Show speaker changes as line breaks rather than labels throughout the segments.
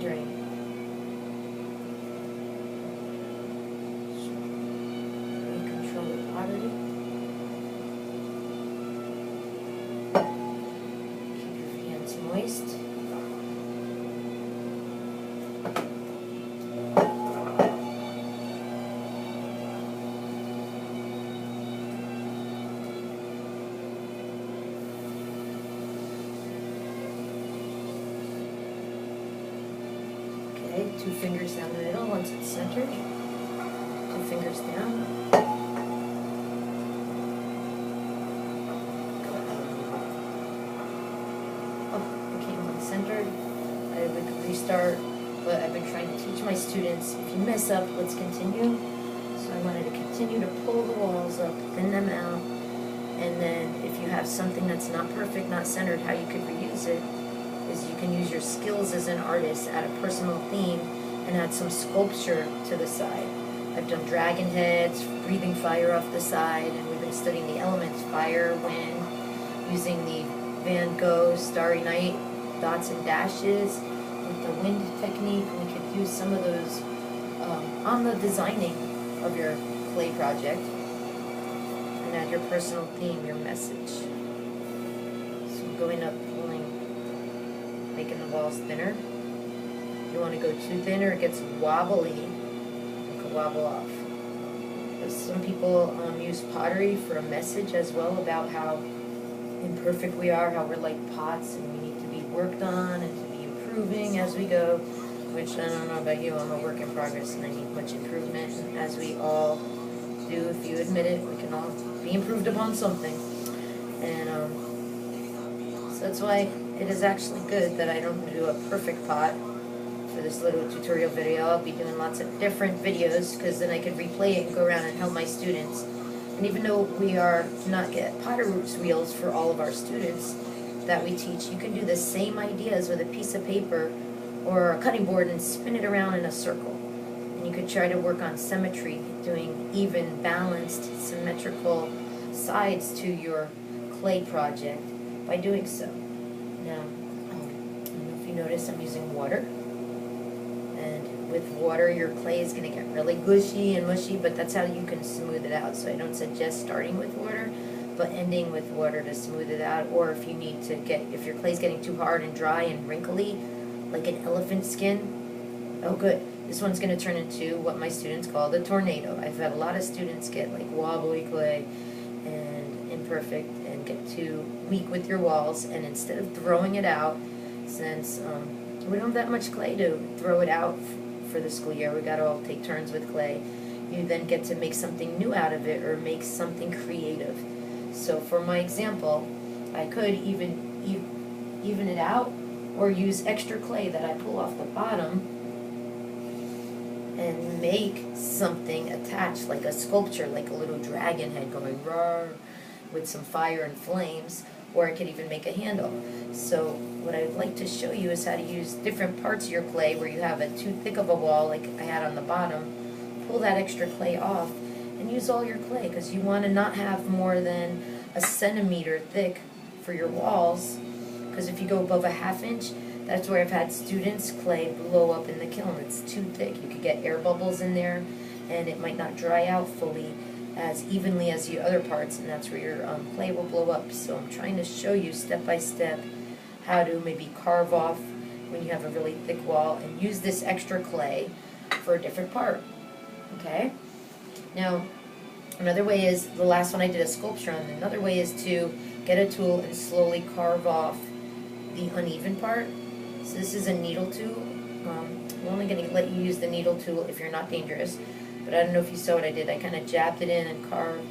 centering. Control the pottery. Keep your hands moist. Okay, 2 fingers down the middle once it's centered. 2 fingers down. Oh, it came uncentered. I would restart, but I've been trying to teach my students, if you mess up, let's continue. So I wanted to continue to pull the walls up, thin them out, and then if you have something that's not perfect, not centered, how you could reuse it is you can use your skills as an artist, add a personal theme, and add some sculpture to the side. I've done dragon heads, breathing fire off the side, and we've been studying the elements, fire, wind, using the Van Gogh Starry Night dots and dashes. With the wind technique, we could use some of those on the designing of your clay project, and add your personal theme, your message. So going up, pulling, making the walls thinner. You don't want to go too thin or it gets wobbly. It could wobble off. Some people use pottery for a message as well about how imperfect we are, how we're like pots and we need to be worked on and to be improving as we go, which I don't know about you, I'm a work in progress and I need much improvement, and as we all do, if you admit it, we can all be improved upon something. And so that's why it is actually good that I don't do a perfect pot for this little tutorial video. I'll be doing lots of different videos because then I can replay it and go around and help my students. And even though we are not get Potter's wheels for all of our students that we teach, you can do the same ideas with a piece of paper or a cutting board and spin it around in a circle. And you could try to work on symmetry, doing even, balanced, symmetrical sides to your clay project by doing so. Now, I don't know if you notice I'm using water. And with water, your clay is going to get really gushy and mushy, but that's how you can smooth it out. So I don't suggest starting with water, but ending with water to smooth it out. Or if you need to if your clay's getting too hard and dry and wrinkly, like an elephant skin, oh good. This one's going to turn into what my students call the tornado. I've had a lot of students get like wobbly clay and imperfect and get too weak with your walls, and instead of throwing it out, since we don't have that much clay to throw it out for the school year, we got to all take turns with clay, you then get to make something new out of it or make something creative. So for my example, I could even it out or use extra clay that I pull off the bottom and make something attached, like a sculpture, like a little dragon head going roar with some fire and flames, or I could even make a handle. So what I'd like to show you is how to use different parts of your clay where you have too thick of a wall like I had on the bottom. Pull that extra clay off and use all your clay, because you want to not have more than a centimeter thick for your walls, because if you go above a ½ inch, that's where I've had students' clay blow up in the kiln. It's too thick. You could get air bubbles in there and it might not dry out fully as evenly as the other parts, and that's where your clay will blow up. So I'm trying to show you step by step how to maybe carve off when you have a really thick wall and use this extra clay for a different part. Okay? Now, another way is, the last one I did a sculpture on, another way is to get a tool and slowly carve off the uneven part. So this is a needle tool. I'm only going to let you use the needle tool if you're not dangerous. But I don't know if you saw what I did. I kind of jabbed it in and carved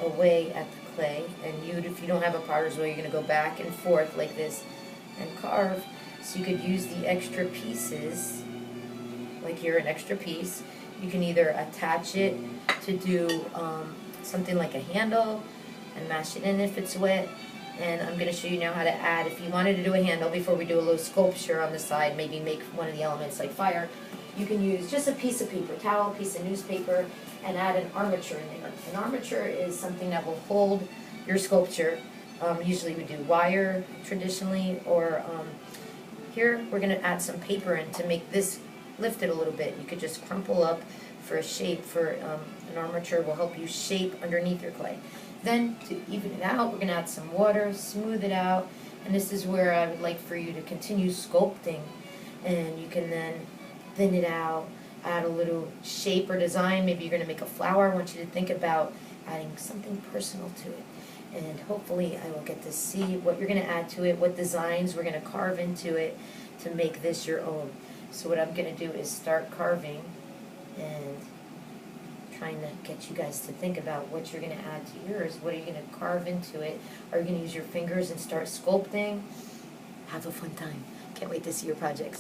away at the clay. And if you don't have a potter's wheel, you're going to go back and forth like this and carve. So you could use the extra pieces, like here, an extra piece. You can either attach it to do something like a handle and mash it in if it's wet. And I'm going to show you now how to add, if you wanted to do a handle before we do a little sculpture on the side, maybe make one of the elements like fire, you can use just a piece of paper towel, piece of newspaper, and add an armature in there. An armature is something that will hold your sculpture. Usually we do wire traditionally, or Here, we're gonna add some paper in to make this lift it a little bit. You could just crumple up for a shape, for an armature will help you shape underneath your clay. Then, to even it out, we're gonna add some water, smooth it out, and this is where I would like for you to continue sculpting. And you can then thin it out, add a little shape or design. Maybe you're gonna make a flower. I want you to think about adding something personal to it. And hopefully I will get to see what you're gonna add to it, what designs we're gonna carve into it to make this your own. So what I'm gonna do is start carving and trying to get you guys to think about what you're gonna add to yours. What are you gonna carve into it? Are you gonna use your fingers and start sculpting? Have a fun time. Can't wait to see your projects.